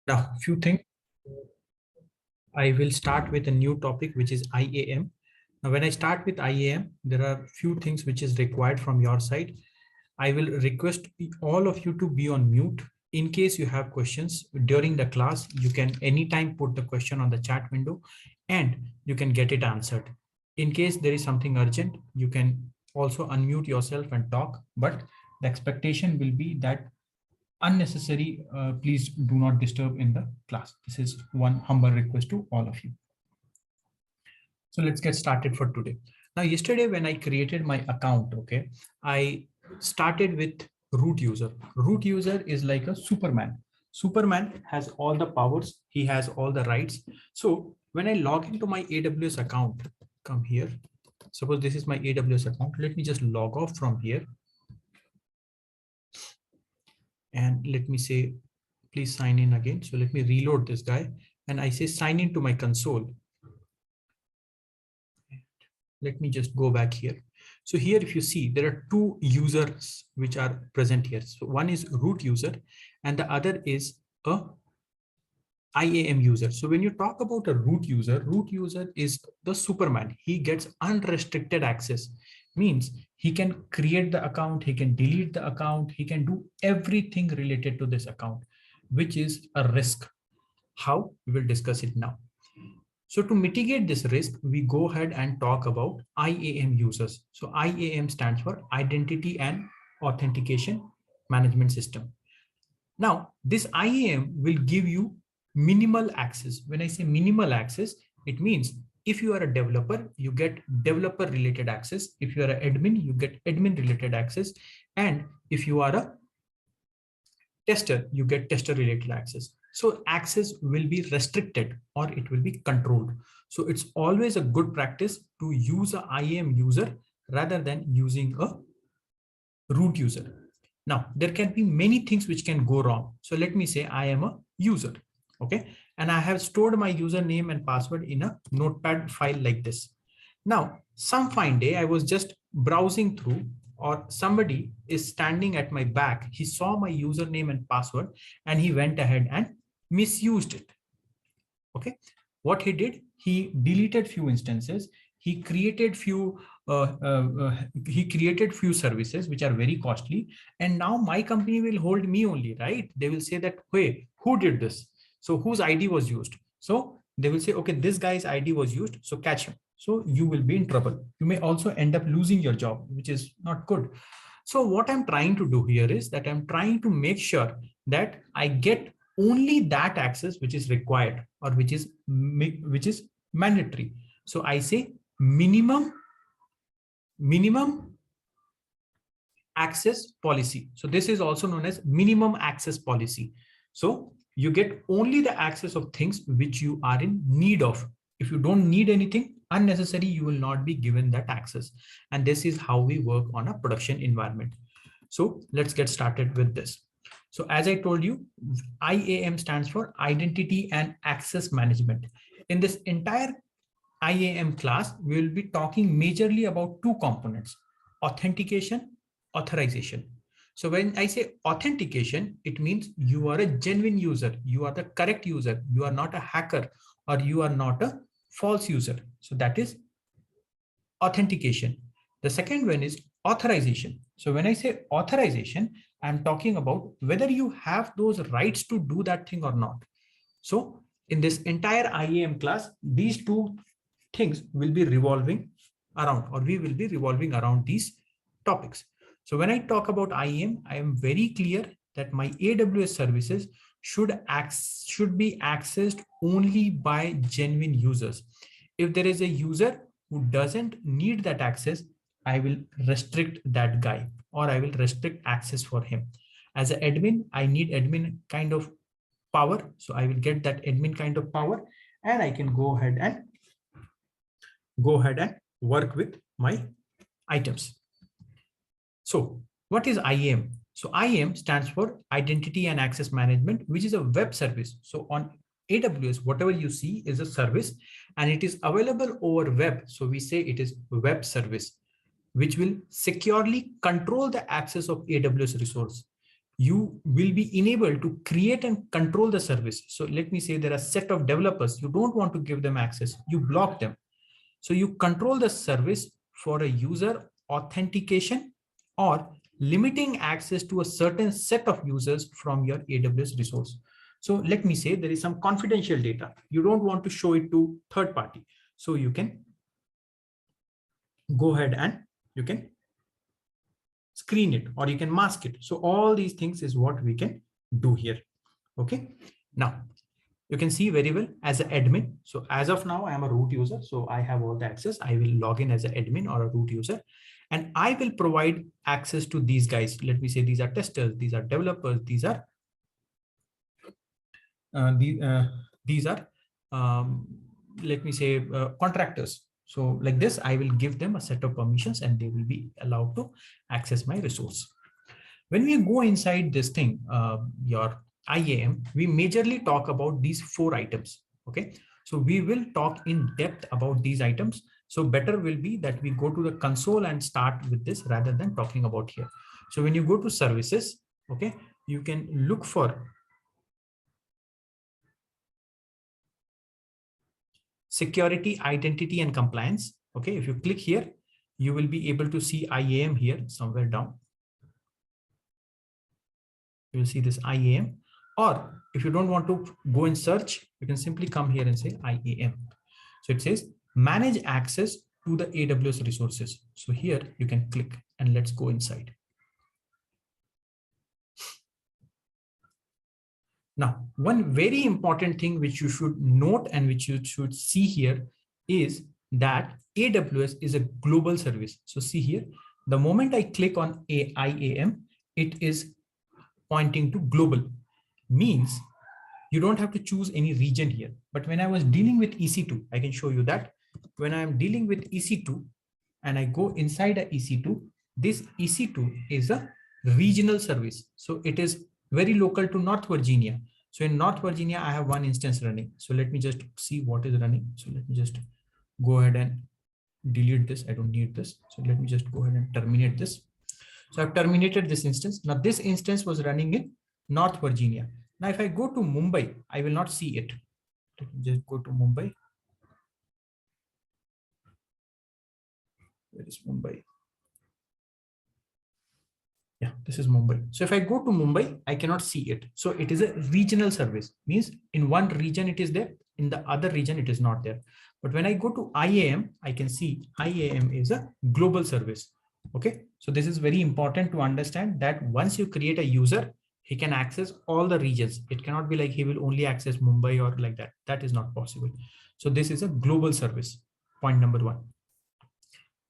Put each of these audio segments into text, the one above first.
Now, few things. I will start with a new topic, which is IAM. Now, when I start with IAM, there are few things which is required from your side. I will request all of you to be on mute. In case you have questions during the class, you can anytime put the question on the chat window and you can get it answered. In case there is something urgent, you can also unmute yourself and talk, but the expectation will be that unnecessary, please do not disturb in the class. This is one humble request to all of you. So let's get started for today. Now, yesterday when I created my account, okay, I started with root user. Root user is like a Superman. Superman has all the powers. He has all the rights. So when I log into my AWS account, come here. Suppose this is my AWS account. Let me just log off from here. And let me say, please sign in again. So let me reload this guy. And I say sign into my console. Let me just go back here. So here, if you see, there are two users which are present here. So one is root user and the other is a IAM user. So when you talk about a root user is the Superman. He gets unrestricted access. Means he can create the account, he can delete the account, he can do everything related to this account, which is a risk. How? We will discuss it now. So to mitigate this risk, we go ahead and talk about IAM users. So IAM stands for Identity and Authentication Management System. Now, this IAM will give you minimal access. When I say minimal access, it means if you are a developer, you get developer related access. If you are an admin, you get admin related access. And if you are a tester, you get tester related access. So access will be restricted or it will be controlled. So it's always a good practice to use an IAM user rather than using a root user. Now, there can be many things which can go wrong. So let me say I am a user. Okay. And I have stored my username and password in a notepad file like this. Now, some fine day, I was just browsing through, or somebody is standing at my back. He saw my username and password and he went ahead and misused it. Okay. What he did, he deleted few instances. He created few services which are very costly. And now my company will hold me only, right? They will say that, hey, who did this? So whose ID was used? So they will say, okay, this guy's ID was used, so catch him. So you will be in trouble. You may also end up losing your job, which is not good. So what I'm trying to do here is that I'm trying to make sure that I get only that access which is required or which is mandatory. So I say minimum access policy. So this is also known as minimum access policy. So you get only the access of things which you are in need of. If you don't need anything unnecessary, you will not be given that access. And this is how we work on a production environment. So let's get started with this. So as I told you, IAM stands for Identity and Access Management. In this entire IAM class, we will be talking majorly about two components: authentication, authorization. So when I say authentication, it means you are a genuine user. You are the correct user. You are not a hacker or you are not a false user. So that is authentication. The second one is authorization. So when I say authorization, I'm talking about whether you have those rights to do that thing or not. So in this entire IAM class, these two things will be revolving around, or we will be revolving around these topics. So when I talk about IAM, I am very clear that my AWS services should be accessed only by genuine users. If there is a user who doesn't need that access, I will restrict that guy or I will restrict access for him. As an admin, I need admin kind of power. So I will get that admin kind of power and I can go ahead and work with my items. So what is IAM? So IAM stands for Identity and Access Management, which is a web service. So on AWS, whatever you see is a service and it is available over web. So we say it is web service, which will securely control the access of AWS resource. you will be enabled to create and control the service. So let me say there are a set of developers, you don't want to give them access, you block them. So you control the service for a user authentication or limiting access to a certain set of users from your AWS resource. So let me say there is some confidential data. You don't want to show it to third party. So you can go ahead and you can screen it or you can mask it. So all these things is what we can do here. Okay. Now you can see very well as an admin. So as of now, I am a root user. So I have all the access. I will log in as an admin or a root user, and I will provide access to these guys. Let me say these are testers, these are developers, these are let me say contractors. So like this, I will give them a set of permissions and they will be allowed to access my resource. When we go inside this thing, your IAM, we majorly talk about these 4 items. Okay, so we will talk in depth about these items. So better will be that we go to the console and start with this rather than talking about here. So when you go to services, okay, you can look for security, identity, and compliance. Okay, if you click here, you will be able to see IAM here somewhere down. You will see this IAM, or if you don't want to go and search, you can simply come here and say IAM. So it says manage access to the AWS resources. So here you can click and let's go inside. Now, one very important thing which you should note and which you should see here is that AWS is a global service. So see here, the moment I click on IAM, it is pointing to global, means you don't have to choose any region here. But when I was dealing with EC2, I can show you that when I'm dealing with EC2 and I go inside a EC2, this EC2 is a regional service. So it is very local to North Virginia. So in North Virginia, I have one instance running. So let me just see what is running. So let me just go ahead and delete this. I don't need this. So let me just go ahead and terminate this. So I've terminated this instance. Now this instance was running in North Virginia. Now if I go to Mumbai, I will not see it. Let me just go to Mumbai. Where is Mumbai? Yeah, this is Mumbai. So if I go to Mumbai, I cannot see it. So it is a regional service, means in one region it is there, in the other region it is not there. But when I go to IAM, I can see IAM is a global service. Okay, so this is very important to understand that once you create a user, he can access all the regions. It cannot be like he will only access Mumbai or like that. That is not possible. So this is a global service, point number 1.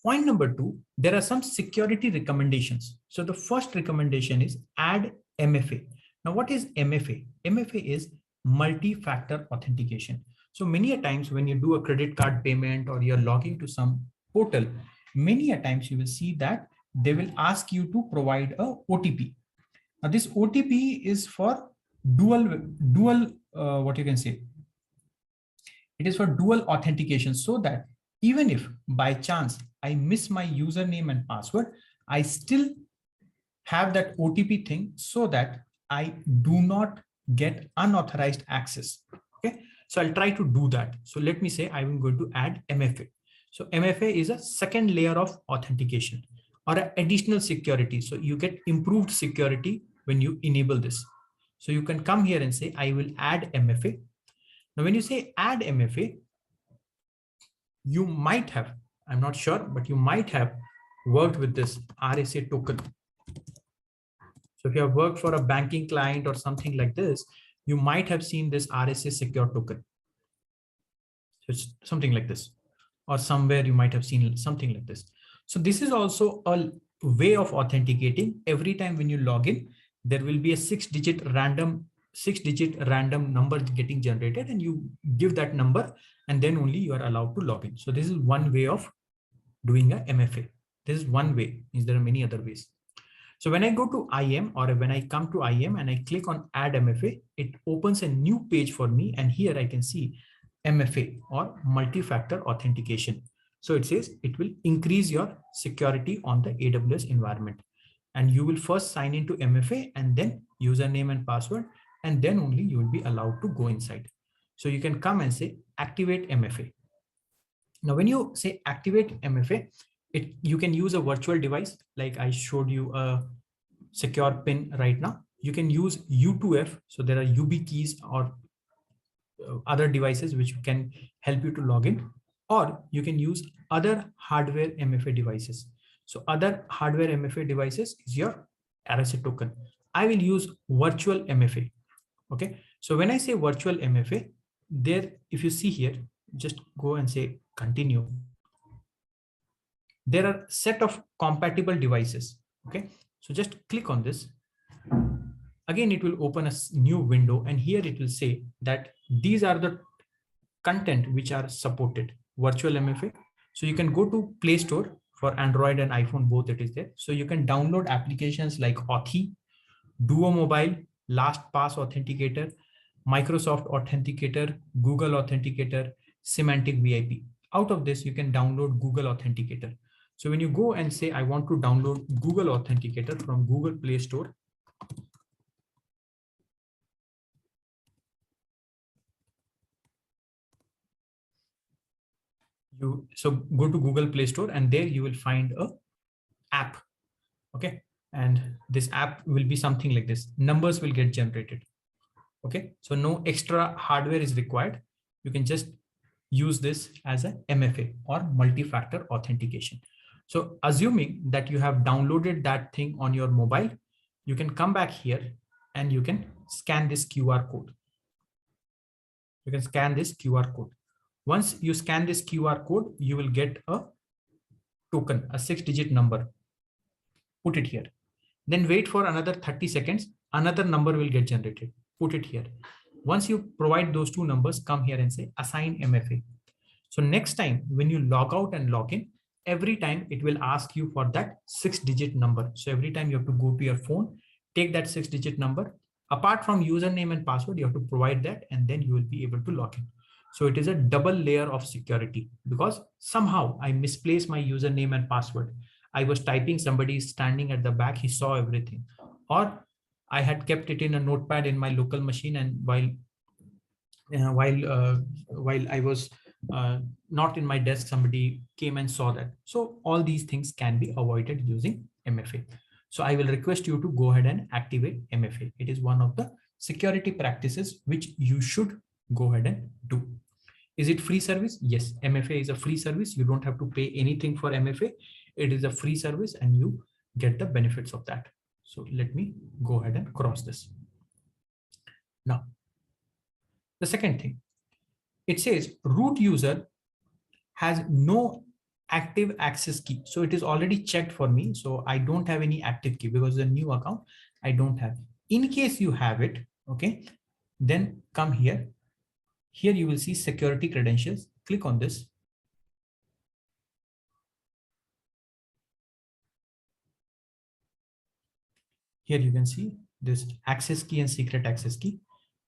Point number 2, there are some security recommendations. So the first recommendation is add MFA. Now what is MFA? MFA is multi-factor authentication. So many a times when you do a credit card payment or you're logging to some portal, many a times you will see that they will ask you to provide a OTP. Now this OTP is for what you can say. It is for dual authentication, so that even if by chance I miss my username and password, I still have that OTP thing so that I do not get unauthorized access. Okay, so I'll try to do that. So let me say I'm going to add MFA. So MFA is a second layer of authentication or an additional security. So you get improved security when you enable this. So you can come here and say, I will add MFA. Now, when you say add MFA, you might have, I'm not sure, but you might have worked with this RSA token. So if you have worked for a banking client or something like this, you might have seen this RSA secure token. So it's something like this, or somewhere you might have seen something like this. So this is also a way of authenticating. Every time when you log in, there will be a 6-digit random number getting generated, and you give that number and then only you are allowed to log in. So this is one way of doing a MFA. This is one way. There are many other ways. So when I go to IAM, or when I come to IAM and I click on add MFA, it opens a new page for me. And here I can see MFA, or multi-factor authentication. So it says it will increase your security on the AWS environment. and you will first sign into MFA and then username and password, and then only you will be allowed to go inside. So you can come and say activate MFA. Now, when you say activate MFA, you can use a virtual device like I showed you a secure pin right now. You can use U2F. So there are YubiKeys or other devices which can help you to log in, or you can use other hardware MFA devices. So other hardware MFA devices is your RSA token. I will use virtual MFA. Okay. So when I say virtual MFA, there, if you see here, just go and say continue. There are set of compatible devices. Okay. So just click on this. Again, it will open a new window, and here it will say that these are the content which are supported virtual MFA. So you can go to Play Store for Android and iPhone, both it is there. So you can download applications like Authy, Duo Mobile, LastPass Authenticator, Microsoft Authenticator, Google Authenticator, Semantic VIP. Out of this, you can download Google Authenticator. So when you go and say, I want to download Google Authenticator from Google Play Store, so go to Google Play Store, and there you will find a app. Okay. And this app will be something like this. Numbers will get generated. Okay. So no extra hardware is required. You can just use this as a MFA or multi-factor authentication. So assuming that you have downloaded that thing on your mobile, you can come back here and you can scan this QR code. You can scan this QR code. Once you scan this QR code, you will get a token, a 6-digit number. Put it here. Then wait for another 30 seconds. Another number will get generated. Put it here. Once you provide those two numbers, come here and say assign MFA. So next time when you log out and log in, every time it will ask you for that 6-digit number. So every time you have to go to your phone, take that 6-digit number. Apart from username and password, you have to provide that, and then you will be able to log in. So it is a double layer of security, because somehow I misplaced my username and password. I was typing, somebody is standing at the back, he saw everything. Or I had kept it in a notepad in my local machine, and while I was not in my desk, somebody came and saw that. So all these things can be avoided using MFA. So I will request you to go ahead and activate MFA. It is one of the security practices which you should go ahead and do. Is it free service? Yes, MFA is a free service. You don't have to pay anything for MFA. It is a free service and you get the benefits of that. So let me go ahead and cross this. Now, the second thing, it says root user has no active access key. So it is already checked for me. So I don't have any active key because the new account I don't have. In case you have it, okay, then come here. Here you will see security credentials. Click on this. Here you can see this access key and secret access key.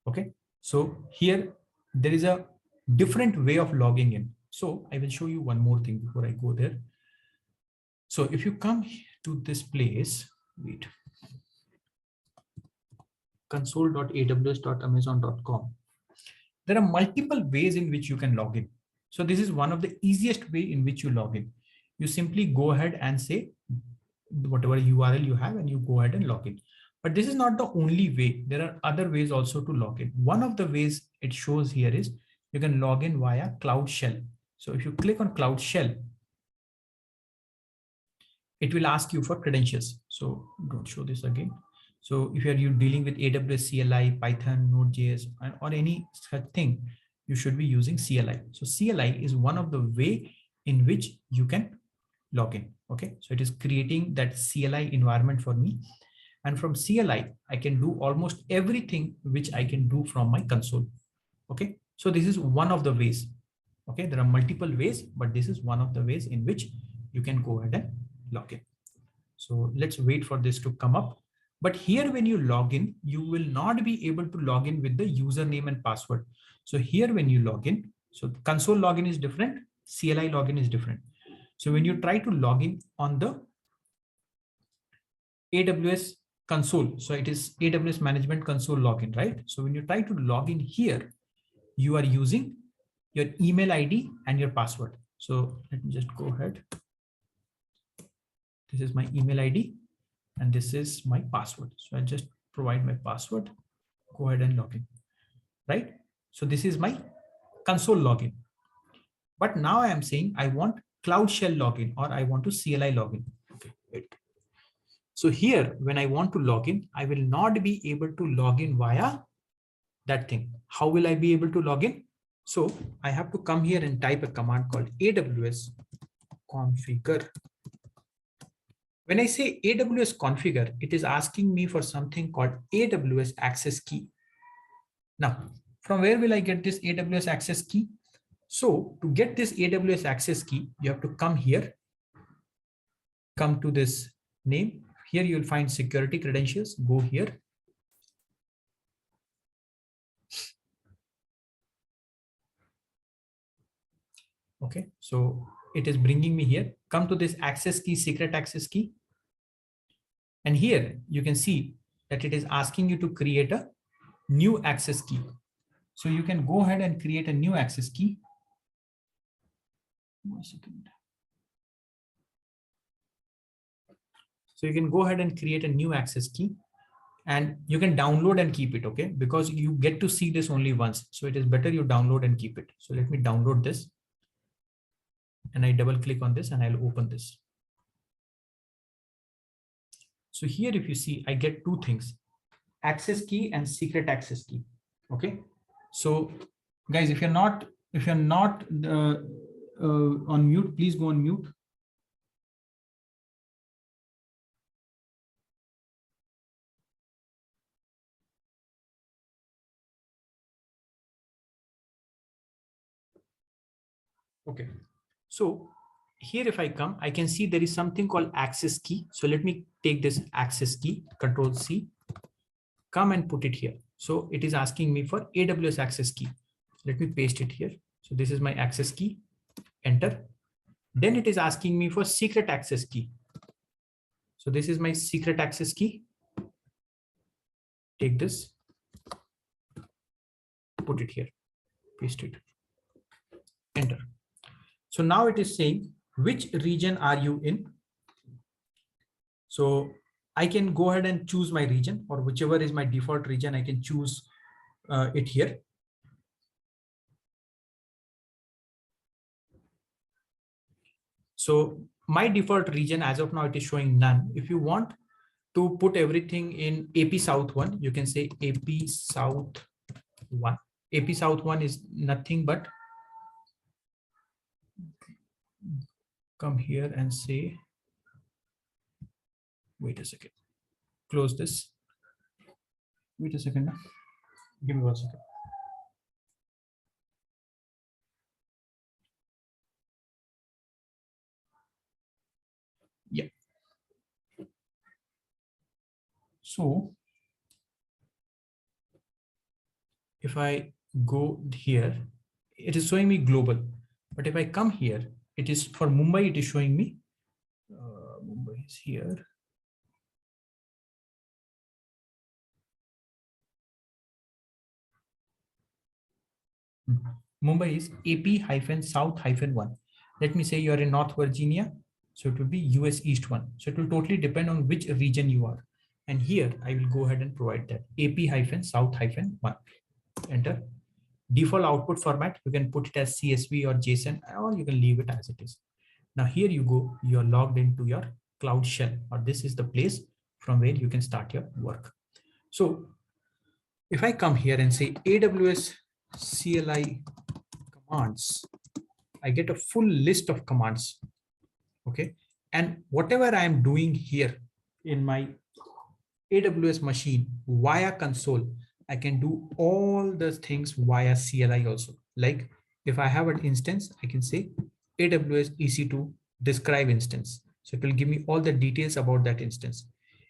Okay. So here there is a different way of logging in. So I will show you one more thing before I go there. So if you come to this place, wait, console.aws.amazon.com. There are multiple ways in which you can log in. So this is one of the easiest way in which you log in. You simply go ahead and say whatever URL you have and you go ahead and log in. But this is not the only way. There are other ways also to log in. One of the ways it shows here is you can log in via Cloud Shell. So if you click on Cloud Shell, it will ask you for credentials. So don't show this again. So if you are dealing with AWS CLI, Python, Node.js, or any such thing, you should be using CLI. So CLI is one of the way in which you can log in. Okay, so it is creating that CLI environment for me. And from CLI, I can do almost everything which I can do from my console. Okay, so this is one of the ways. Okay, there are multiple ways, but this is one of the ways in which you can go ahead and log in. So let's wait for this to come up. But here, when you log in, you will not be able to log in with the username and password. So here, when you log in, so console login is different, CLI login is different. So when you try to log in on the AWS console. So it is AWS management console login, right? So when you try to log in here, you are using your email ID and your password. So let me just go ahead. This is my email ID and this is my password. So I just provide my password, go ahead and log in, right? So this is my console login. But now I am saying I want Cloud Shell login or I want to CLI login. Okay, wait. So here, when I want to log in, I will not be able to log in via that thing. How will I be able to log in? So I have to come here and type a command called AWS configure. When I say AWS configure, it is asking me for something called AWS access key. Now, from where will I get this AWS access key? So to get this AWS access key, you have to come here, come to this name. Here you'll find security credentials. Go here. Okay, so it is bringing me here. Come to this access key, secret access key. And here you can see that it is asking you to create a new access key. So you can go ahead and create a new access key. 1 second. So you can go ahead and create a new access key and you can download and keep it, okay? Because you get to see this only once. So it is better you download and keep it. So let me download this and I double click on this and I'll open this. So here, if you see, I get two things, access key and secret access key. Okay. So guys, if you're not on mute, please go on mute. Okay. So here, if I come, I can see there is something called access key. So let me take this access key, Control C, come and put it here. So it is asking me for AWS access key. Let me paste it here. So this is my access key, enter. Then it is asking me for secret access key. So this is my secret access key. Take this, put it here, paste it, enter. So now it is saying, which region are you in? So I can go ahead and choose my region, or whichever is my default region, I can choose it here. So my default region as of now, it is showing none. If you want to put everything in AP South 1, you can say AP South 1. AP South 1 is nothing but, come here and say, wait a second, close this. Wait a second. Give me 1 second. Yeah. So if I go here, it is showing me global. But if I come here, it is for Mumbai, it is showing me, Mumbai is here. Mumbai is AP-South-1. Let me say you are in North Virginia. So it will be US East 1. So it will totally depend on which region you are. And here I will go ahead and provide that AP-South-1. Enter. Default output format, you can put it as CSV or JSON, or you can leave it as it is. Now here you go, you are logged into your Cloud Shell, or this is the place from where you can start your work. So if I come here and say AWS CLI commands, I get a full list of commands. Okay. And whatever I am doing here in my AWS machine via console, I can do all the things via CLI also. Like if I have an instance, I can say AWS EC2 describe instance. So it will give me all the details about that instance.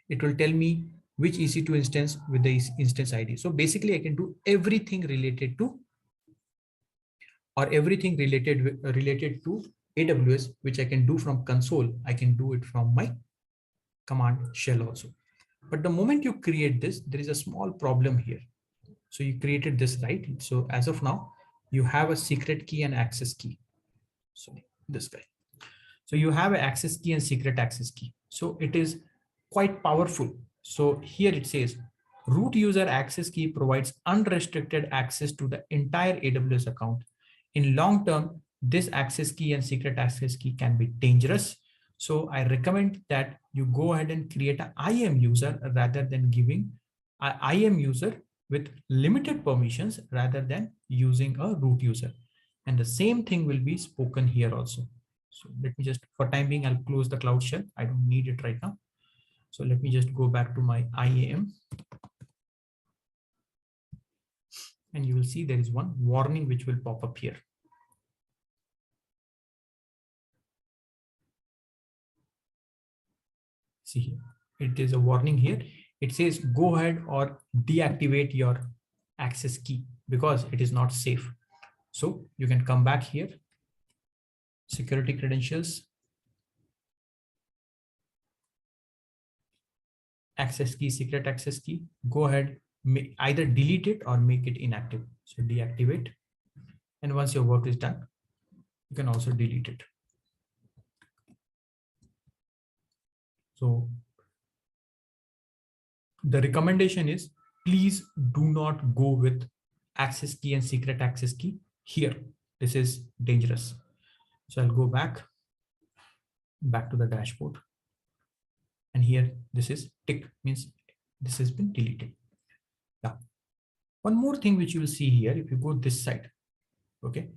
It will tell me which EC2 instance with the instance ID. So basically I can do everything related to, or everything related to AWS, which I can do from console. I can do it from my command shell also. But the moment you create this, there is a small problem here. So you created this, right? So as of now, you have a secret key and access key. So this guy. So you have an access key and secret access key. So it is quite powerful. So here it says root user access key provides unrestricted access to the entire AWS account. In long term, this access key and secret access key can be dangerous. So I recommend that you go ahead and create an IAM user rather than giving an IAM user with limited permissions rather than using a root user. And the same thing will be spoken here also. So let me just, for time being, I'll close the Cloud Shell. I don't need it right now. So let me just go back to my IAM. And you will see there is one warning which will pop up here. See here, it is a warning here. It says go ahead or deactivate your access key because it is not safe. So you can come back here, security credentials, access key, secret access key, go ahead, either delete it or make it inactive. So deactivate. And once your work is done, you can also delete it. So the recommendation is please do not go with access key and secret access key here. This is dangerous. So I'll go back to the dashboard. And here this is tick, means this has been deleted. Now, one more thing which you will see here, if you go this side, okay,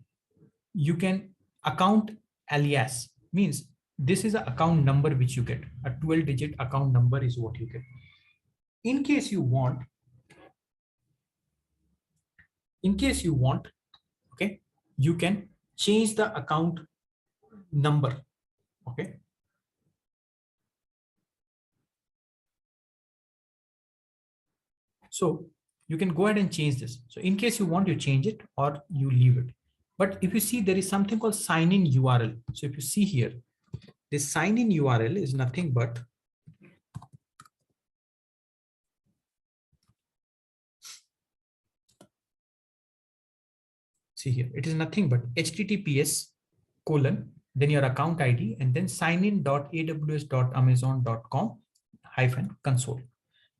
you can account alias, means this is an account number which you get. A 12-digit account number is what you get. In case you want, okay, you can change the account number, okay. So you can go ahead and change this. So in case you want, you change it or you leave it. But if you see, there is something called sign in URL. So if you see here, this sign in URL is nothing but see here, it is nothing but https colon, then your account ID, and then signin.aws.amazon.com-console.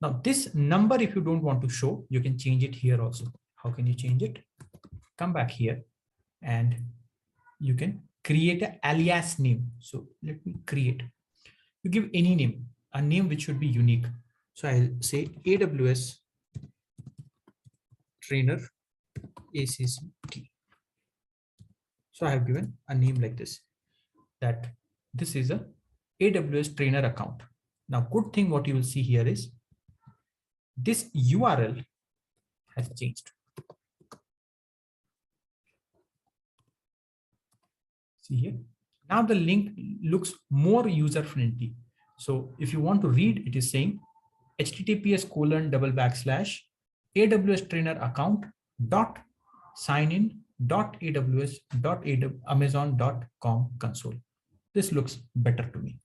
Now this number, if you don't want to show, you can change it here also. How can you change it? Come back here and you can create an alias name. So let me create. You give any name, a name which should be unique. So I'll say AWS trainer ACCT. So I have given a name like this, that this is a AWS trainer account. Now, good thing what you will see here is this URL has changed. See here. Now the link looks more user friendly. So if you want to read, it is saying https://AWS trainer account dot signin .aws.amazon.com console. This looks better to me.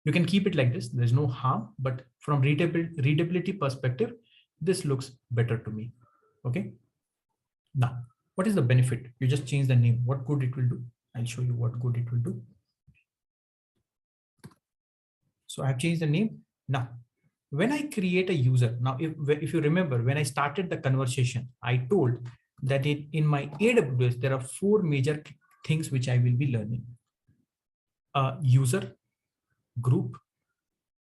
You can keep it like this. There's no harm, but from readability perspective, this looks better to me. Okay. Now, what is the benefit? You just change the name. What good it will do? I'll show you what good it will do. So I've changed the name. Now, when I create a user, now if you remember, when I started the conversation, I told that in my AWS, there are 4 major things which I will be learning. User, group,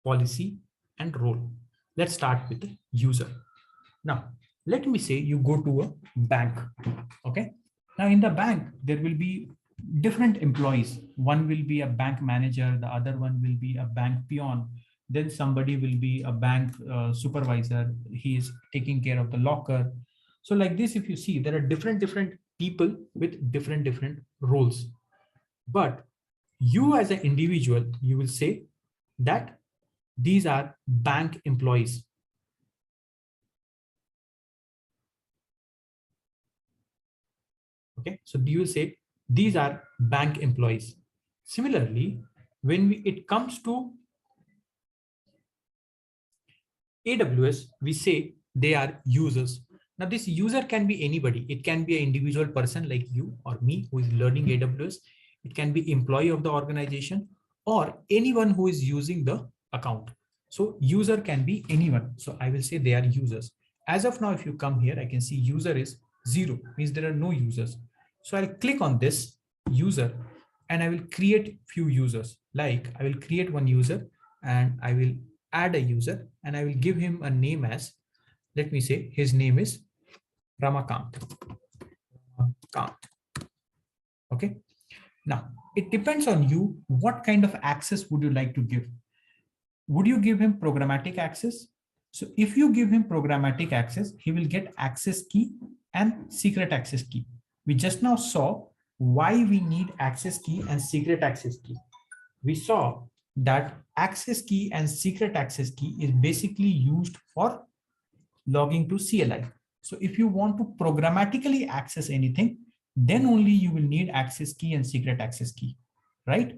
policy, and role. Let's start with the user. Now, let me say you go to a bank, okay? Now in the bank, there will be different employees. One will be a bank manager, the other one will be a bank peon, then somebody will be a bank supervisor. He is taking care of the locker. So like this, if you see, there are different people with different roles. But you as an individual, you will say that these are bank employees. Okay, so you will say these are bank employees. Similarly, when it comes to AWS, we say they are users. Now this user can be anybody. It can be an individual person like you or me who is learning AWS. It can be employee of the organization or anyone who is using the account. So user can be anyone. So I will say they are users. As of now, if you come here, I can see user is 0, means there are no users. So I'll click on this user and I will create few users. Like I will create one user and I will add a user and I will give him a name as, let me say his name is Ramakant. Okay. Now it depends on you. What kind of access would you like to give? Would you give him programmatic access? So if you give him programmatic access, he will get access key and secret access key. We just now saw why we need access key and secret access key. We saw that access key and secret access key is basically used for logging to CLI. So if you want to programmatically access anything, then only you will need access key and secret access key, right?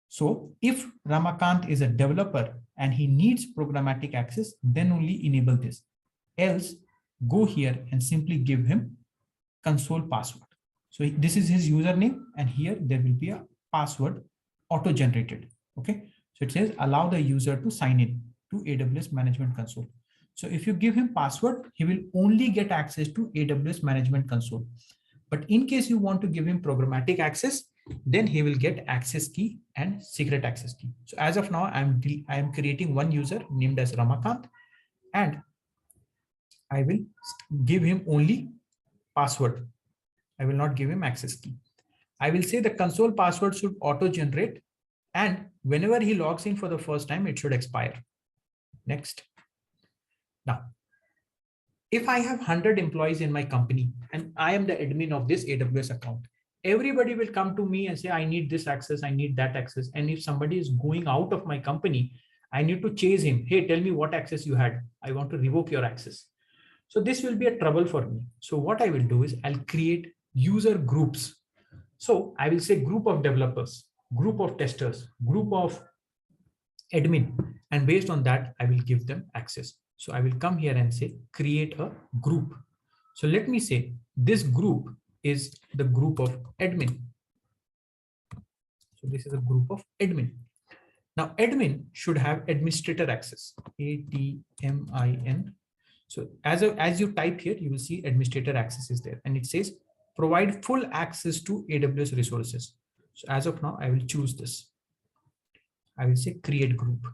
So if Ramakant is a developer and he needs programmatic access, then only enable this. Else, go here and simply give him console password. So this is his username, and here there will be a password auto-generated. Okay, so it says allow the user to sign in to AWS Management Console. So if you give him password, he will only get access to AWS Management Console. But in case you want to give him programmatic access, then he will get access key and secret access key. So as of now, I am creating one user named as Ramakant, and I will give him only password. I will not give him access key. I will say the console password should auto generate, and whenever he logs in for the first time, it should expire. Next. Now, if I have 100 employees in my company and I am the admin of this AWS account, everybody will come to me and say, I need this access, I need that access. And if somebody is going out of my company, I need to chase him. Hey, tell me what access you had. I want to revoke your access. So this will be a trouble for me. So what I will do is I'll create user groups. So I will say group of developers, group of testers, group of admin, and based on that, I will give them access. So I will come here and say create a group. So let me say this group is the group of admin. So this is a group of admin. Now admin should have administrator access, ADMIN. So as you type here, you will see administrator access is there, and it says provide full access to AWS resources. So as of now, I will choose this. I will say create group.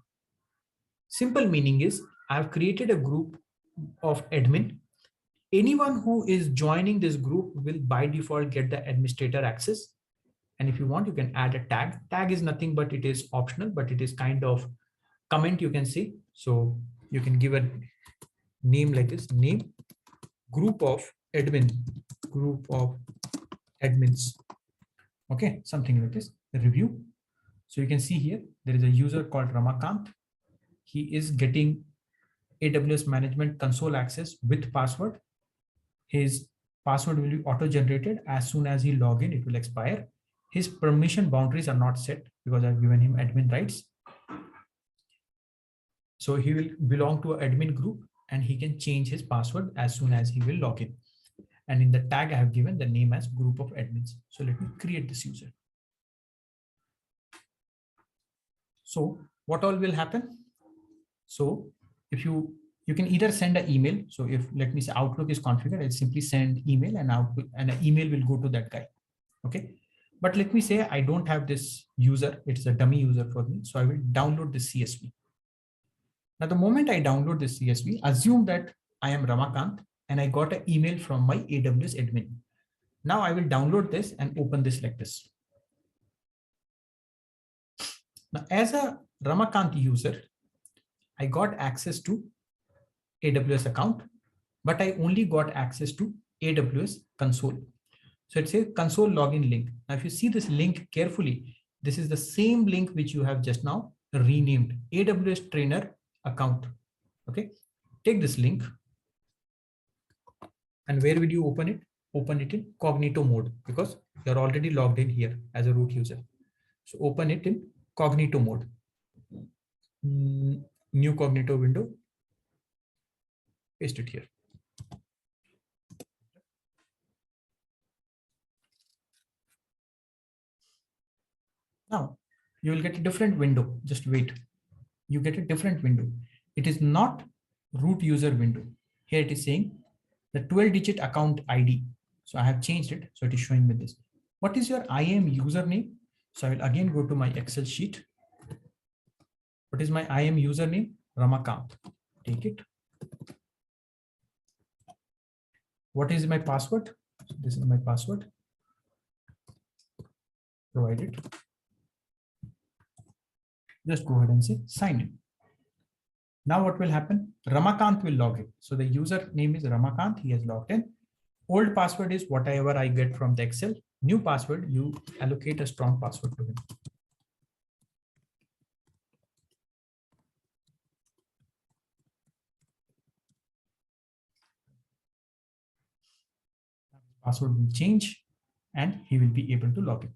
Simple meaning is I have created a group of admin. Anyone who is joining this group will by default get the administrator access. And if you want, you can add a tag. Tag is nothing but it is optional, but it is kind of comment you can see. So you can give a name like this, name group of admin, group of admins. Okay, something like this, the review. So you can see here, there is a user called Ramakant. He is getting AWS Management Console access with password. His password will be auto-generated. As soon as he log in, it will expire. His permission boundaries are not set because I've given him admin rights. So he will belong to an admin group and he can change his password as soon as he will log in. And in the tag, I have given the name as group of admins. So let me create this user. So what all will happen? So if you can either send an email. So if let me say Outlook is configured, I'll simply send email and Outlook and an email will go to that guy. Okay. But let me say I don't have this user. It's a dummy user for me. So I will download this CSV. Now, the moment I download this CSV, assume that I am Ramakant and I got an email from my AWS admin. Now I will download this and open this like this. Now, as a Ramakant user, I got access to AWS account, but I only got access to AWS console. So it says console login link. Now, if you see this link carefully, this is the same link which you have just now renamed AWS trainer account. Okay, take this link. And where will you open it? Open it in Cognito mode because you're already logged in here as a root user. So open it in Cognito mode. New Cognito window. paste it here. Now you will get a different window. Just wait. You get a different window. It is not root user window. Here it is saying the 12-digit account ID. So I have changed it. So it is showing me this. What is your IAM username? So I will again go to my Excel sheet. What is my IAM username? Ramakant. Take it. What is my password? So this is my password. Provide it. Just go ahead and say sign in. Now what will happen? Ramakant will log in. So the user name is Ramakant. He has logged in. Old password is whatever I get from the Excel. New password, you allocate a strong password to him. Password will change and he will be able to log in.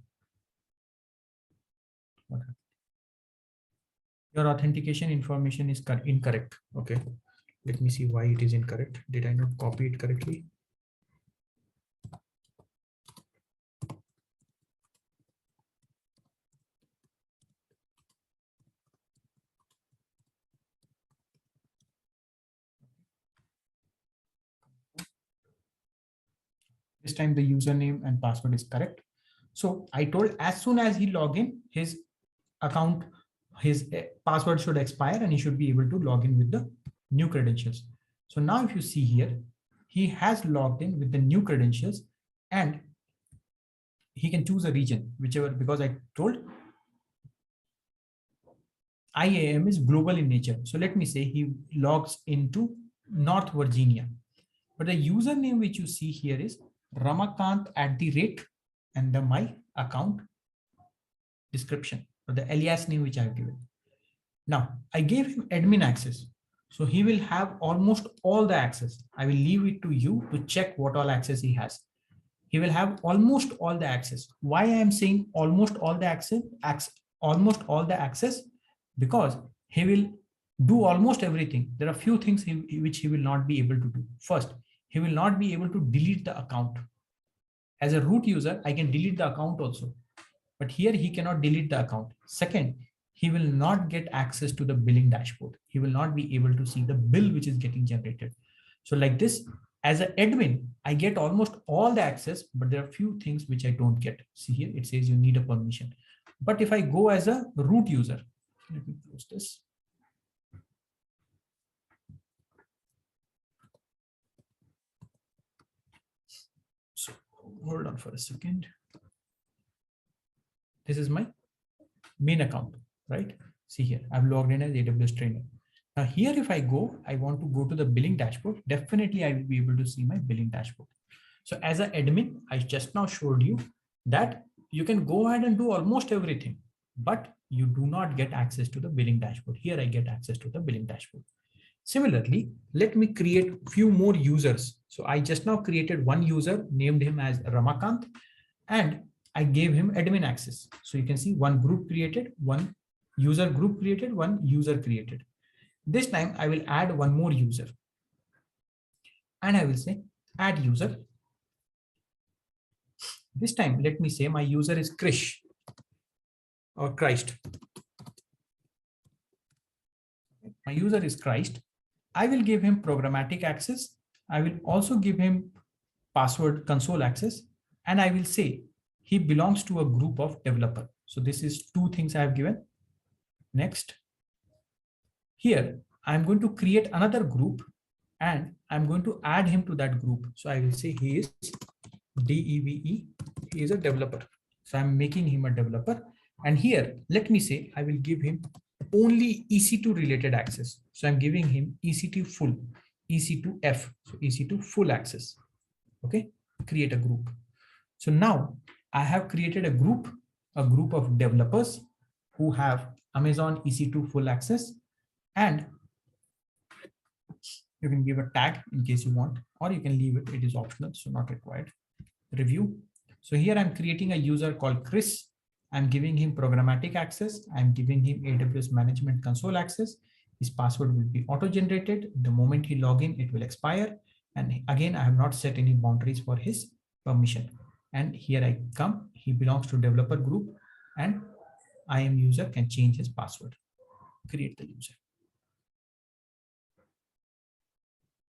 Your authentication information is incorrect. Okay, let me see why it is incorrect. Did I not copy it correctly? This time the username and password is correct. So I told as soon as he log in, his account, his password should expire and he should be able to log in with the new credentials. So now if you see here, he has logged in with the new credentials and he can choose a region, whichever, because I told IAM is global in nature. So let me say he logs into North Virginia, but the username which you see here is Ramakant @ and the my account description or the alias name which I have given. Now I gave him admin access. So he will have almost all the access. I will leave it to you to check what all access he has. He will have almost all the access. Why I am saying almost all the access, because he will do almost everything. There are few things which he will not be able to do. First, he will not be able to delete the account. As a root user, I can delete the account also, but here he cannot delete the account. Second, he will not get access to the billing dashboard. He will not be able to see the bill which is getting generated. So like this, as an admin, I get almost all the access, but there are few things which I don't get. See here, it says you need a permission. But if I go as a root user, let me close this. So hold on for a second. This is my main account, right? See here, I've logged in as AWS trainer. Now here, if I want to go to the billing dashboard, definitely I will be able to see my billing dashboard. So as an admin, I just now showed you that you can go ahead and do almost everything, but you do not get access to the billing dashboard. Here I get access to the billing dashboard. Similarly, let me create a few more users. So I just now created one user, named him as Ramakant, and I gave him admin access. So you can see one group created, one user group created, one user created. This time I will add one more user and I will say add user. This time, let me say my user is Krish or Christ. My user is Christ. I will give him programmatic access. I will also give him password console access, and I will say he belongs to a group of developer. So this is two things I have given. Next, here I'm going to create another group and I'm going to add him to that group. So I will say he is DEVE, he is a developer. So I'm making him a developer. And here, let me say, I will give him only EC2 related access. So I'm giving him EC2 full, EC2F, so EC2 full access. Okay, create a group. So now I have created a group of developers who have Amazon EC2 full access, and you can give a tag in case you want, or you can leave it. It is optional, so not required. Review. So here I'm creating a user called Chris. I'm giving him programmatic access. I'm giving him AWS Management Console access. His password will be auto-generated. The moment he log in, it will expire. And again, I have not set any boundaries for his permission. And here I come, he belongs to developer group, and IAM user can change his password, create the user.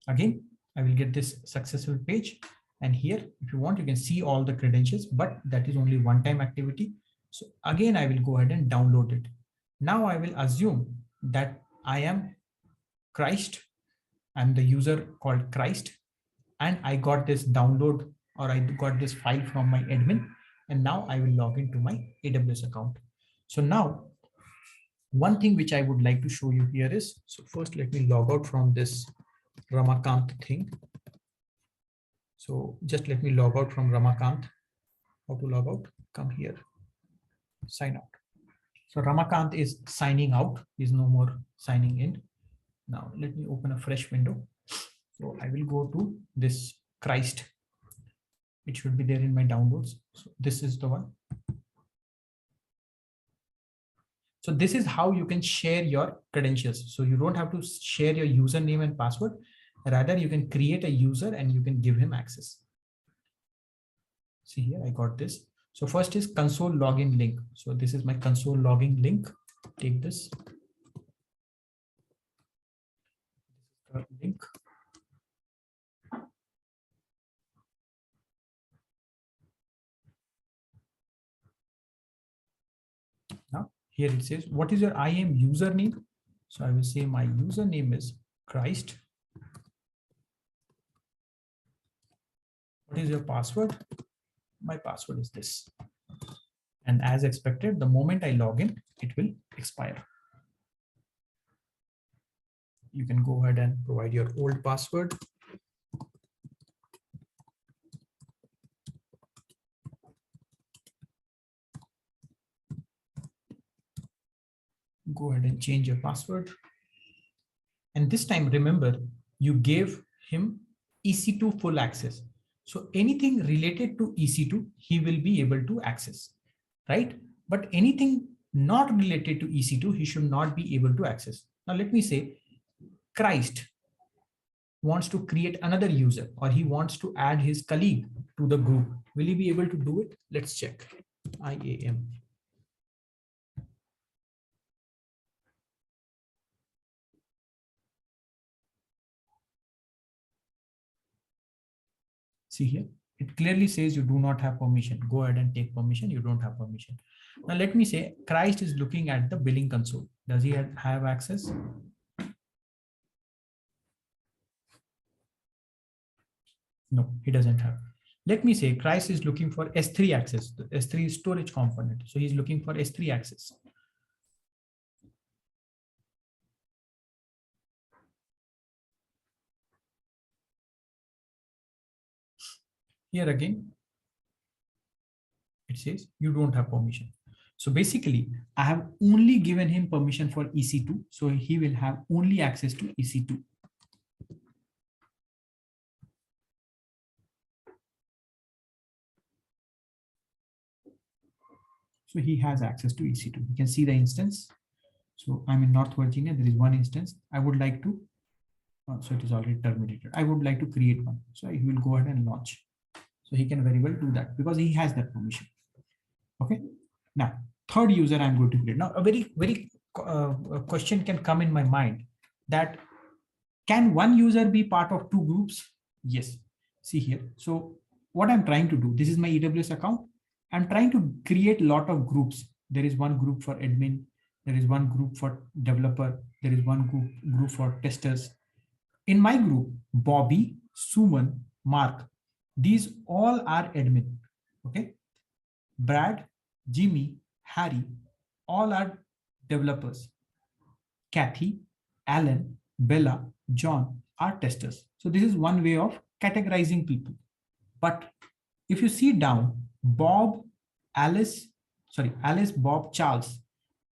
Again, I will get this successful page. And here, if you want, you can see all the credentials, but that is only one-time activity. So again, I will go ahead and download it. Now I will assume that I am Christ. I'm the user called Christ. And I got this download, or I got this file from my admin. And now I will log into my AWS account. So now, one thing which I would like to show you here is, so first let me log out from this Ramakant thing. So just let me log out from Ramakant. How to log out? Come here, sign out. So Ramakant is signing out, is no more signing in. Now let me open a fresh window. So I will go to this Christ. It should be there in my downloads. So this is the one. So this is how you can share your credentials. So you don't have to share your username and password. Rather, you can create a user and you can give him access. See here, I got this. So first is console login link. So this is my console login link. Take this link. Now here it says, what is your IAM username? So I will say my username is Christ. What is your password? My password is this. And as expected, the moment I log in, it will expire. You can go ahead and provide your old password. Go ahead and change your password. And this time, remember, you gave him EC2 full access. So anything related to EC2, he will be able to access, right? But anything not related to EC2, he should not be able to access. Now let me say, Christ wants to create another user, or he wants to add his colleague to the group. Will he be able to do it? Let's check. IAM. See here, it clearly says you do not have permission. Go ahead and take permission. You don't have permission. Now let me say Christ is looking at the billing console. Does he have access? No, he doesn't have. Let me say Christ is looking for S3 access. The S3 is storage component. So he's looking for S3 access. Here again, it says you don't have permission. So basically, I have only given him permission for EC2. So he will have only access to EC2. So he has access to EC2. You can see the instance. So I'm in North Virginia. There is one instance. I would like to, so it is already terminated. I would like to create one. So he will go ahead and launch. So he can very well do that because he has that permission. Okay. Now, third user I'm going to create. Now, a very question can come in my mind that can one user be part of two groups? Yes. See here. So what I'm trying to do, this is my AWS account. I'm trying to create a lot of groups. There is one group for admin. There is one group for developer. There is one group for testers. In my group, Bobby, Suman, Mark, these all are admin. Okay. Brad, Jimmy, Harry, all are developers. Kathy, Alan, Bella, John are testers. So this is one way of categorizing people. But if you see down, Bob, Alice, Bob, Charles,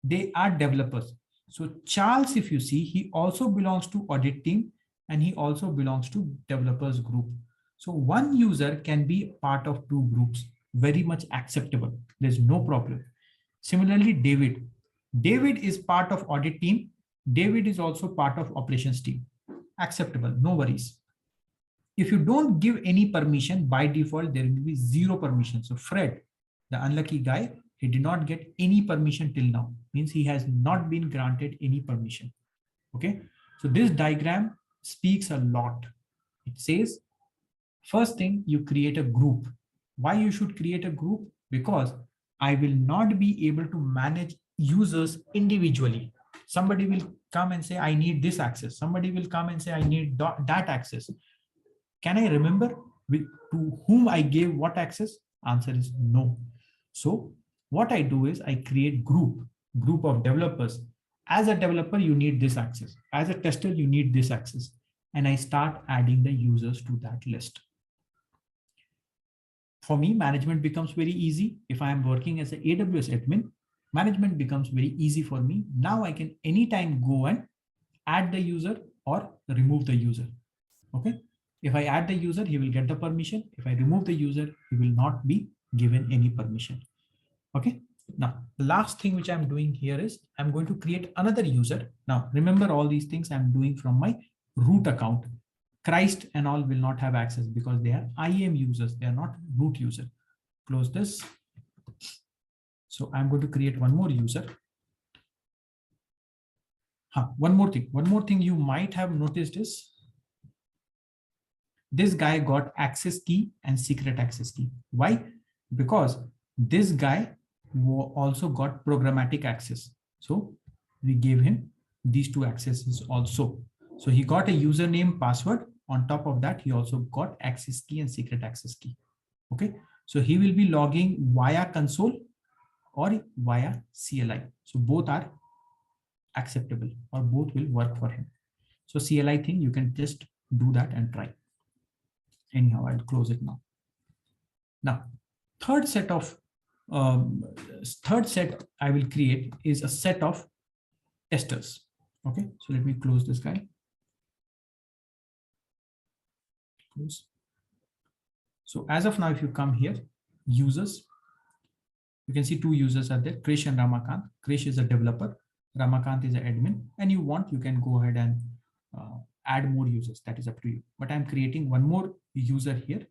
they are developers. So Charles, if you see, he also belongs to audit team and he also belongs to developers group. So one user can be part of two groups, very much acceptable. There's no problem. Similarly, David is part of audit team, David is also part of operations team. Acceptable, no worries. If you don't give any permission, by default, there will be 0 permission. So Fred, the unlucky guy, he did not get any permission till now. Means he has not been granted any permission. Okay. So this diagram speaks a lot. It says, first thing, you create a group. Why you should create a group? Because I will not be able to manage users individually. Somebody will come and say, I need this access. Somebody will come and say, I need that access. Can I remember to whom I gave what access? Answer is no. So what I do is I create group of developers. As a developer, you need this access. As a tester, you need this access. And I start adding the users to that list. For me, management becomes very easy. If I am working as an AWS admin, management becomes very easy for me. Now I can anytime go and add the user or remove the user. Okay. If I add the user, he will get the permission. If I remove the user, he will not be given any permission. Okay. Now, the last thing which I'm doing here is I'm going to create another user. Now, remember all these things I'm doing from my root account. Christ and all will not have access because they are IAM users. They are not root user. Close this. So I'm going to create one more user. One more thing you might have noticed is this guy got access key and secret access key. Why? Because this guy also got programmatic access. So we gave him these 2 accesses also. So he got a username, password. On top of that, he also got access key and secret access key. Okay. So he will be logging via console or via CLI. So both are acceptable or both will work for him. So CLI thing, you can just do that and try. Anyhow, I'll close it now. Now, third set I will create is a set of testers. Okay, so let me close this guy. Close. So as of now, if you come here, users, you can see 2 users are there, Krish and Ramakant. Krish is a developer, Ramakant is an admin, and you can go ahead and add more users. That is up to you. But I'm creating one more user here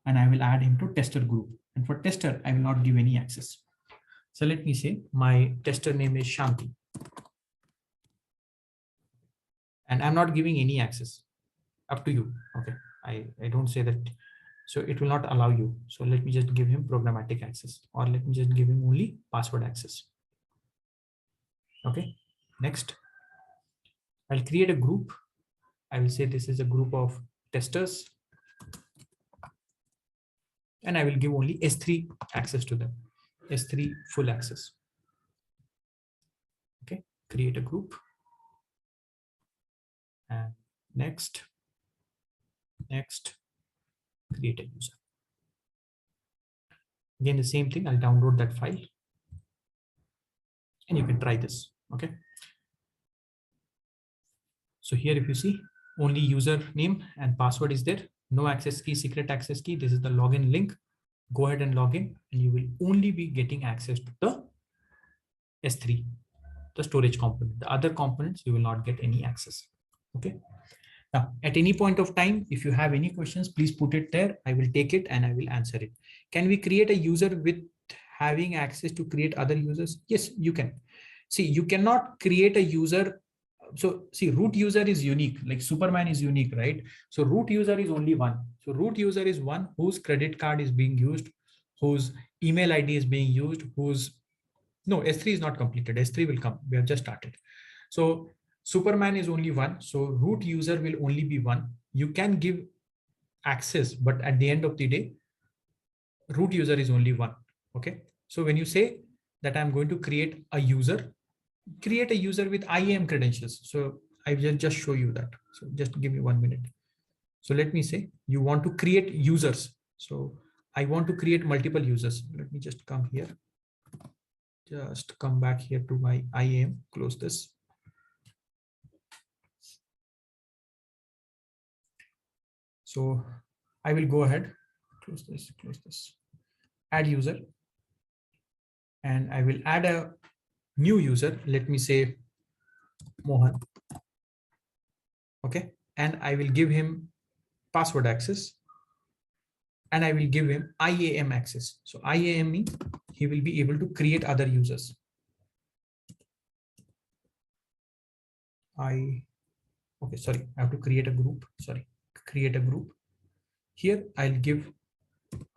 and I will add him to tester group. And for tester, I will not give any access. So let me say my tester name is Shanti. And I'm not giving any access. Up to you. Okay. I don't say that. So it will not allow you. So let me just give him programmatic access, or let me just give him only password access. Okay. Next, I'll create a group. I will say this is a group of testers. And I will give only S3 access to them. S3 full access. Okay. Create a group. And next, create a user. Again, the same thing. I'll download that file and you can try this. Okay. So here, if you see, only username and password is there. No access key, secret access key. This is the login link. Go ahead and log in and you will only be getting access to the S3, the storage component. The other components, you will not get any access. Okay. Now, at any point of time, if you have any questions, please put it there. I will take it and I will answer it. Can we create a user with having access to create other users? Yes, you can. See, you cannot create a user. So see, root user is unique, like Superman is unique, right? So root user is only one. So root user is one whose credit card is being used, whose email ID is being used, no, S3 is not completed. S3 will come. We have just started. So Superman is only one. So root user will only be one. You can give access, but at the end of the day, root user is only one. Okay. So when you say that I'm going to create a user with IAM credentials. So I will just show you that. So just give me 1 minute. So let me say you want to create users. So I want to create multiple users. Let me just come here. Just come back here to my IAM, close this. So I will go ahead, close this, add user. And I will add a new user. Let me say Mohan. Okay. And I will give him password access, and I will give him IAM access. So IAM means he will be able to create other users. Okay, sorry, I have to create a group. Sorry, create a group. Here I'll give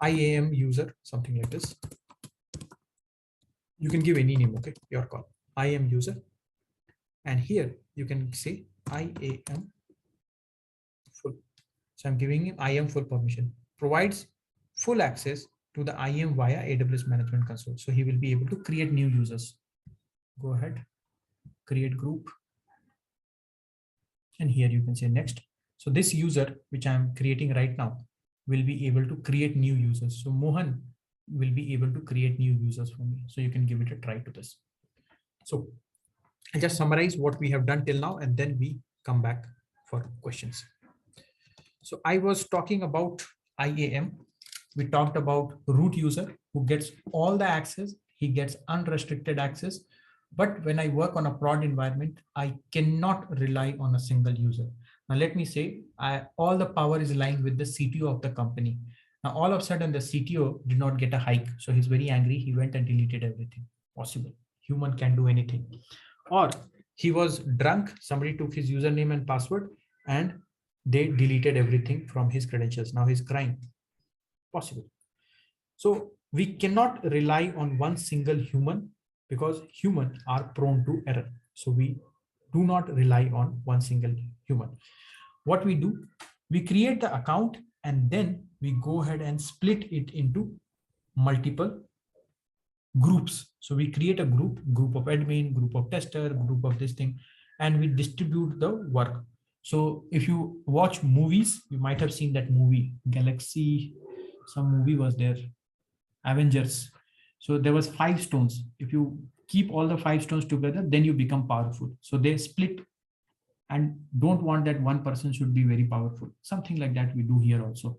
IAM user, something like this. You can give any name, okay, your call. IAM user. And here you can say IAM full. So I'm giving him IAM full permission. Provides full access to the IAM via AWS Management Console. So he will be able to create new users. Go ahead, create group. And here you can say next. So this user, which I'm creating right now, will be able to create new users. So Mohan will be able to create new users for me. So you can give it a try to this. So I'll just summarize what we have done till now, and then we come back for questions. So I was talking about IAM. We talked about root user who gets all the access. He gets unrestricted access. But when I work on a prod environment, I cannot rely on a single user. Now, let me say all the power is lying with the CTO of the company. Now, all of a sudden, the CTO did not get a hike. So he's very angry. He went and deleted everything possible. Human can do anything. Or he was drunk. Somebody took his username and password and they deleted everything from his credentials. Now he's crying. Possible. So we cannot rely on one single human because humans are prone to error. So we do not rely on one single human. What we do, we create the account and then we go ahead and split it into multiple groups. So we create a group of admin, group of tester, group of this thing, and we distribute the work. So if you watch movies, you might have seen that movie, Galaxy, some movie was there, Avengers. So there was 5 stones. If you keep all the 5 stones together, then you become powerful. So they split and don't want that one person should be very powerful. Something like that we do here also.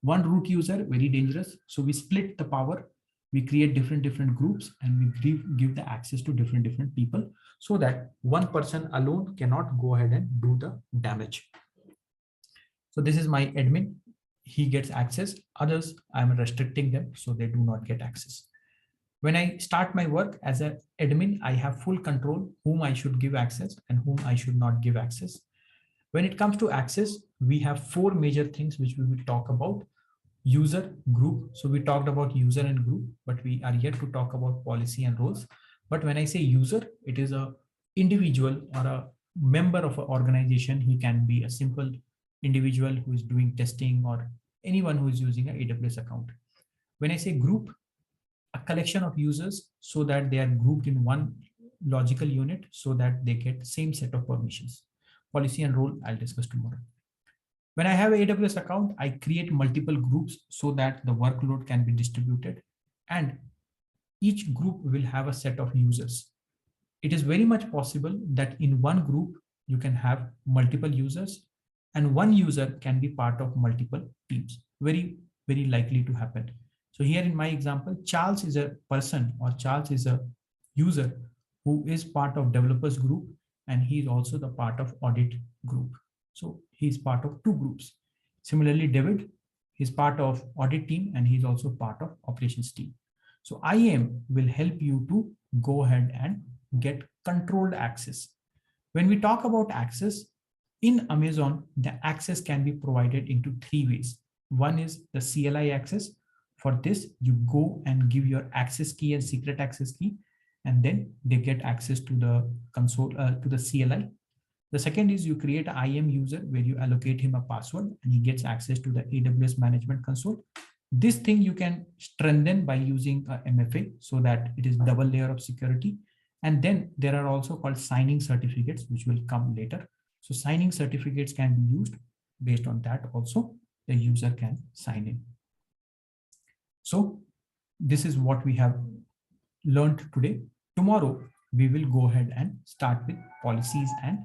One root user, very dangerous. So we split the power. We create different groups and we give the access to different people so that one person alone cannot go ahead and do the damage. So this is my admin. He gets access. Others, I'm restricting them so they do not get access. When I start my work as an admin, I have full control whom I should give access and whom I should not give access. When it comes to access, we have 4 major things which we will talk about. User, group. So we talked about user and group, but we are yet to talk about policy and roles. But when I say user, it is a individual or a member of an organization. He can be a simple individual who is doing testing or anyone who is using an AWS account. When I say group, a collection of users so that they are grouped in one logical unit so that they get same set of permissions. Policy and role, I'll discuss tomorrow. When I have an AWS account, I create multiple groups so that the workload can be distributed and each group will have a set of users. It is very much possible that in one group, you can have multiple users and one user can be part of multiple teams. Very, very likely to happen. So here in my example, Charles is a person or Charles is a user who is part of developers group and he is also the part of audit group. So he's part of 2 groups. Similarly, David is part of audit team and he's also part of operations team. So IAM will help you to go ahead and get controlled access. When we talk about access in Amazon, the access can be provided into 3 ways. One is the CLI access. For this, you go and give your access key and secret access key, and then they get access to the console, to the CLI. The second is you create an IAM user where you allocate him a password and he gets access to the AWS Management Console. This thing you can strengthen by using a MFA so that it is double layer of security. And then there are also called signing certificates, which will come later. So signing certificates can be used. Based on that also, the user can sign in. So this is what we have learned today. Tomorrow, we will go ahead and start with policies and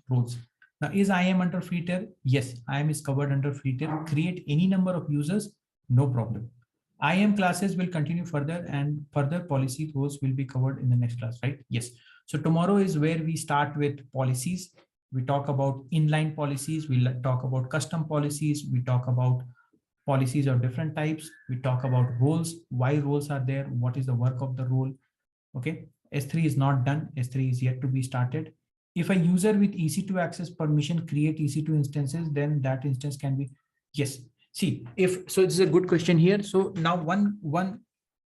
roles. Now, is IAM under free tier? Yes, IAM is covered under free tier. Create any number of users, no problem. IAM classes will continue further and further policy roles will be covered in the next class, right? Yes. So tomorrow is where we start with policies. We talk about inline policies. We talk about custom policies. We talk about policies of different types. We talk about roles, why roles are there, what is the work of the role. Okay, S3 is not done. S3 is yet to be started. If a user with EC2 access permission create EC2 instances, then that instance can be, yes. See, if so, it's a good question here. So now one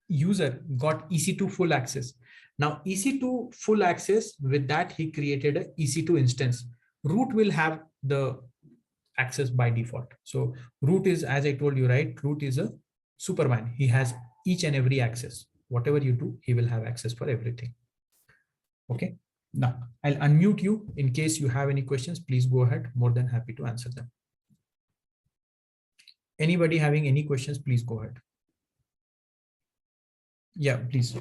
user got EC2 full access. Now EC2 full access, with that he created a EC2 instance. Root will have the access by default. So root is, as I told you, right? Root is a Superman. He has each and every access. Whatever you do, he will have access for everything. Okay. Now I'll unmute you. In case you have any questions, please go ahead. More than happy to answer them. Anybody having any questions, please go ahead. Yeah, please.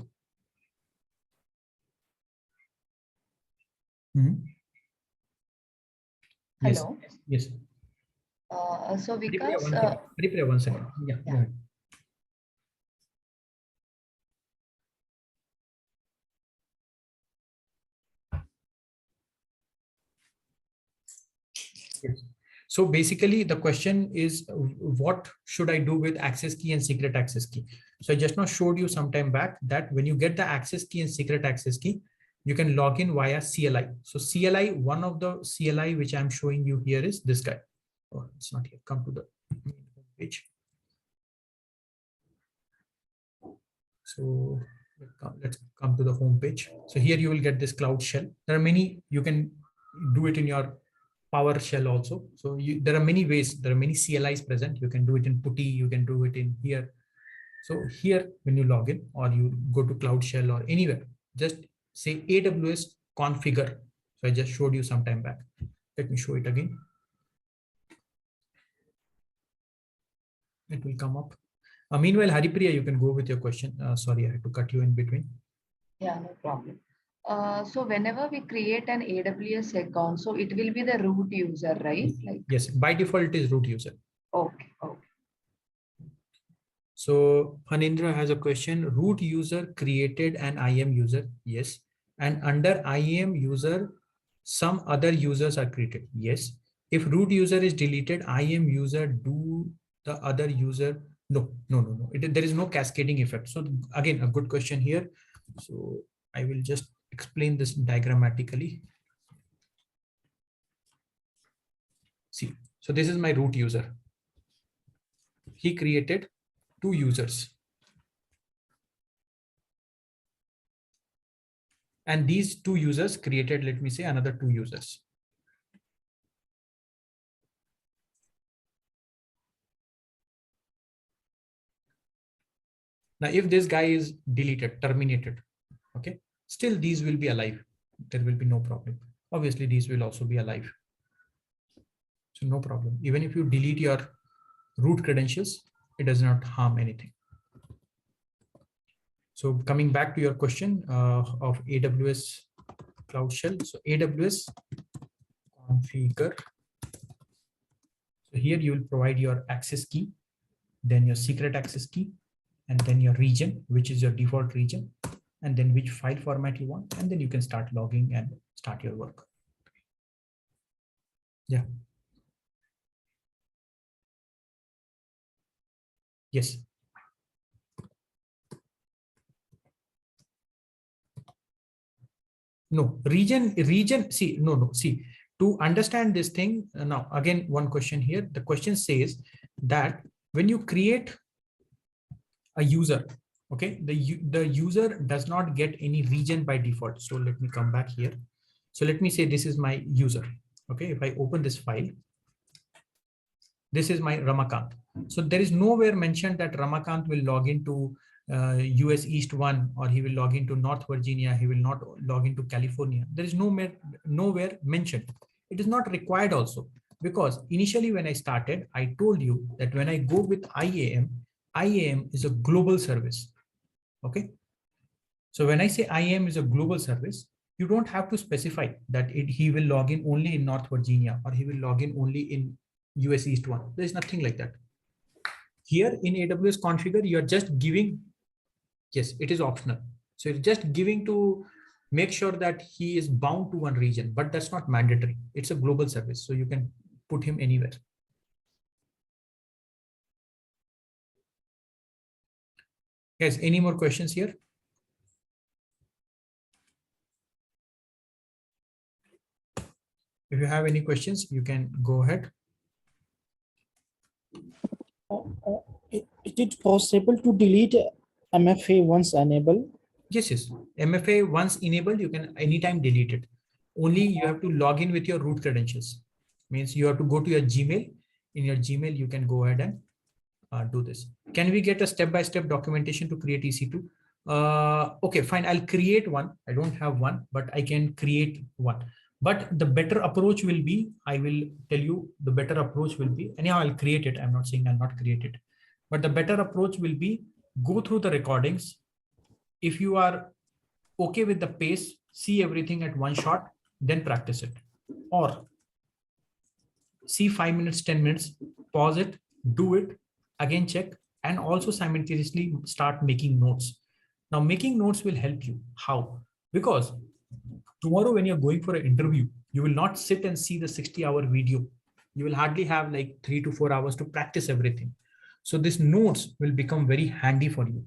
Hello. Yes. So because one second. Yeah. Go ahead. Yes. So basically the question is, what should I do with access key and secret access key? So I just now showed you some time back that when you get the access key and secret access key, you can log in via CLI. So CLI, one of the CLI which I'm showing you here is this guy. Oh, it's not here. Come to the page. So let's come to the home page. So here you will get this Cloud Shell. There are many, you can do it in your PowerShell also. So there are many ways, there are many CLIs present. You can do it in PuTTY, you can do it in here. So here, when you log in or you go to Cloud Shell or anywhere, just say AWS configure. So I just showed you some time back. Let me show it again. It will come up. Meanwhile, Haripriya, you can go with your question. Sorry, I had to cut you in between. Yeah, no problem. So whenever we create an AWS account, so it will be the root user, right? Like, yes, by default it is root user. Okay. So Hanindra has a question. Root user created an IAM user. Yes. And under IAM user, some other users are created. Yes. If root user is deleted, IAM user do the other user. No. There is no cascading effect. So again, a good question here. So I will just explain this diagrammatically. See, so this is my root user. He created 2 users. And these 2 users created, let me say, another 2 users. Now, if this guy is deleted, terminated, okay, still these will be alive. There will be no problem. Obviously, these will also be alive. So no problem. Even if you delete your root credentials, it does not harm anything. So coming back to your question of AWS Cloud Shell. So AWS configure. So here you will provide your access key, then your secret access key, and then your region, which is your default region, and then which file format you want, and then you can start logging and start your work. Yeah. Yes. No, region, see, no, see, to understand this thing, now, again, one question here. The question says that when you create a user, okay, the user does not get any region by default. So let me come back here. So let me say this is my user. Okay, if I open this file, this is my Ramakant. So there is nowhere mentioned that Ramakant will log into US East 1, or he will log into North Virginia, he will not log into California. There is nowhere mentioned. It is not required also, because initially when I started, I told you that when I go with IAM is a global service. Okay. So when I say IAM is a global service, you don't have to specify that he will log in only in North Virginia, or he will log in only in US East 1. There is nothing like that. Here in AWS configure, you are just giving, yes, it is optional. So you're just giving to make sure that he is bound to one region, but that's not mandatory. It's a global service, so you can put him anywhere. Guys, any more questions here? If you have any questions, you can go ahead. Is it possible to delete MFA once enabled? Yes, yes. MFA once enabled, you can anytime delete it. Only you have to log in with your root credentials. Means you have to go to your Gmail. In your Gmail, you can go ahead and do this. Can we get a step-by-step documentation to create EC2? Okay, fine. I'll create one. I don't have one, but I can create one. But the better approach will be, I will tell you the better approach will be, anyhow, I'll create it. I'm not saying I'll not create it, but the better approach will be go through the recordings. If you are okay with the pace, see everything at one shot, then practice it. Or see 5 minutes, 10 minutes, pause it, do it, again check, and also simultaneously start making notes. Now, making notes will help you. How? Because tomorrow when you're going for an interview, you will not sit and see the 60-hour video. You will hardly have like 3 to 4 hours to practice everything. So these notes will become very handy for you.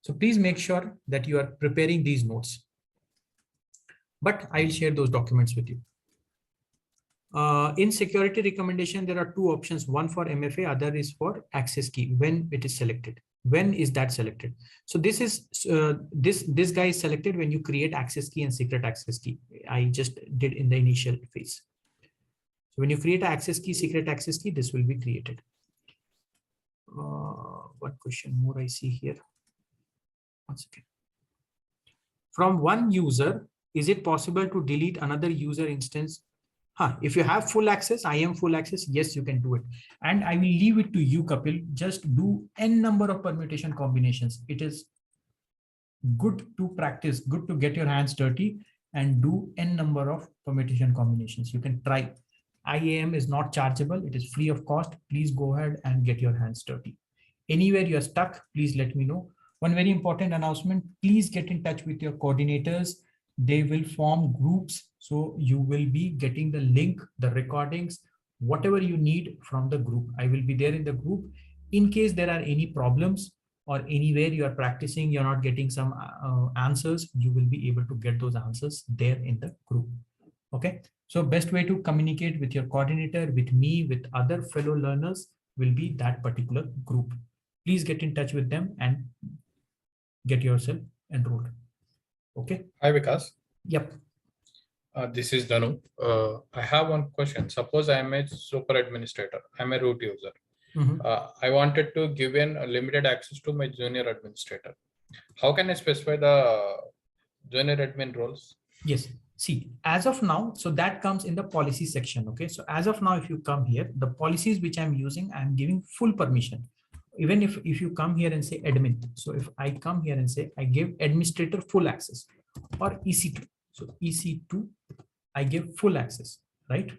So please make sure that you are preparing these notes. But I'll share those documents with you. In security recommendation, there are two options, one for MFA, other is for access key when it is selected. When is that selected? So this is this guy is selected when you create access key and secret access key. I just did in the initial phase. So when you create an access key, secret access key, this will be created. What question more I see here? One second. From one user, is it possible to delete another user instance? If you have full access, I am full access, yes, you can do it. And I will leave it to you, Kapil. Just do n number of permutation combinations. It is good to practice, good to get your hands dirty and do n number of permutation combinations. You can try. IAM is not chargeable. It is free of cost. Please go ahead and get your hands dirty. Anywhere you are stuck, please let me know. One very important announcement, please get in touch with your coordinators. They will form groups. So you will be getting the link, the recordings, whatever you need from the group. I will be there in the group. In case there are any problems or anywhere you are practicing, you're not getting some answers, you will be able to get those answers there in the group. Okay. So best way to communicate with your coordinator, with me, with other fellow learners will be that particular group. Please get in touch with them and get yourself enrolled. Okay. Hi, Vikas. Yep. This is Danu. I have one question. Suppose I am a super administrator. I'm a root user. I wanted to give in a limited access to my junior administrator. How can I specify the junior admin roles? Yes. See, as of now, so that comes in the policy section. Okay. So as of now, if you come here, the policies which I'm using, I'm giving full permission. Even if you come here and say admin. So if I come here and say, I give administrator full access or EC2. So EC2, I give full access, right?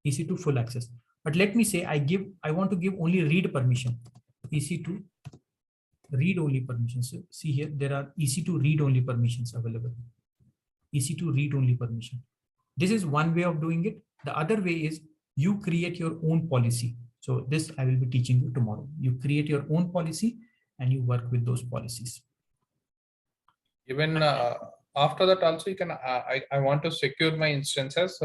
EC2 full access. But let me say I want to give only read permission. EC2 read only permissions. So see here, there are EC2 read only permissions available. EC2 read only permission. This is one way of doing it. The other way is you create your own policy. So this I will be teaching you tomorrow. You create your own policy and you work with those policies. Even after that also you can, I want to secure my instances.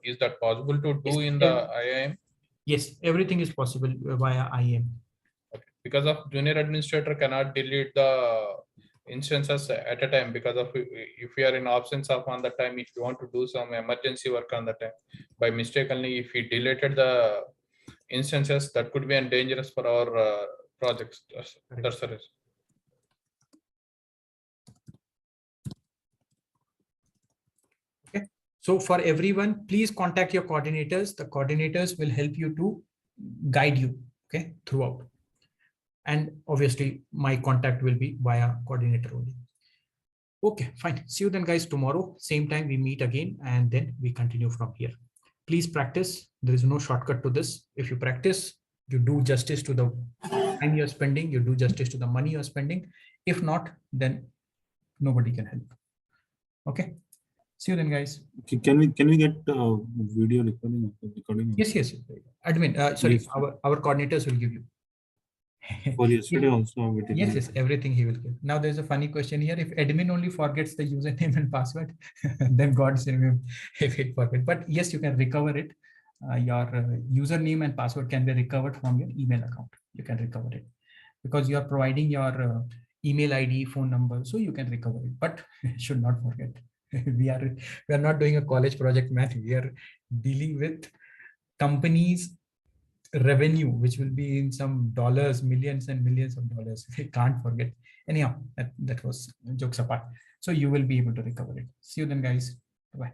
Is that possible to do in the IAM? Yes, everything is possible via IAM. Okay. Because of junior administrator cannot delete the instances at a time because of if you are in absence of on the time, if you want to do some emergency work on the time, by mistakenly if we deleted the instances, that could be dangerous for our projects. That's the reason. Okay. So for everyone, please contact your coordinators. The coordinators will help you to guide you, okay, throughout. And obviously my contact will be via coordinator only. Okay, fine. See you then guys tomorrow. Same time we meet again and then we continue from here. Please practice. There is no shortcut to this. If you practice, you do justice to the time you're spending, you do justice to the money you're spending. If not, then nobody can help. Okay. See you then, guys. Okay, can we get video recording? Yes. Admin, sorry, Yes. our coordinators will give you. For yesterday also. We did Yes, everything he will give. Now there's a funny question here. If admin only forgets the username and password, then God save him if he forget. But yes, you can recover it. Your username and password can be recovered from your email account. You can recover it because you are providing your email ID, phone number, so you can recover it. But should not forget. we are not doing a college project, man. We are dealing with companies revenue, which will be in some dollars, millions and millions of dollars. We can't forget. Anyhow, that was jokes apart. So you will be able to recover it. See you then, guys. Bye.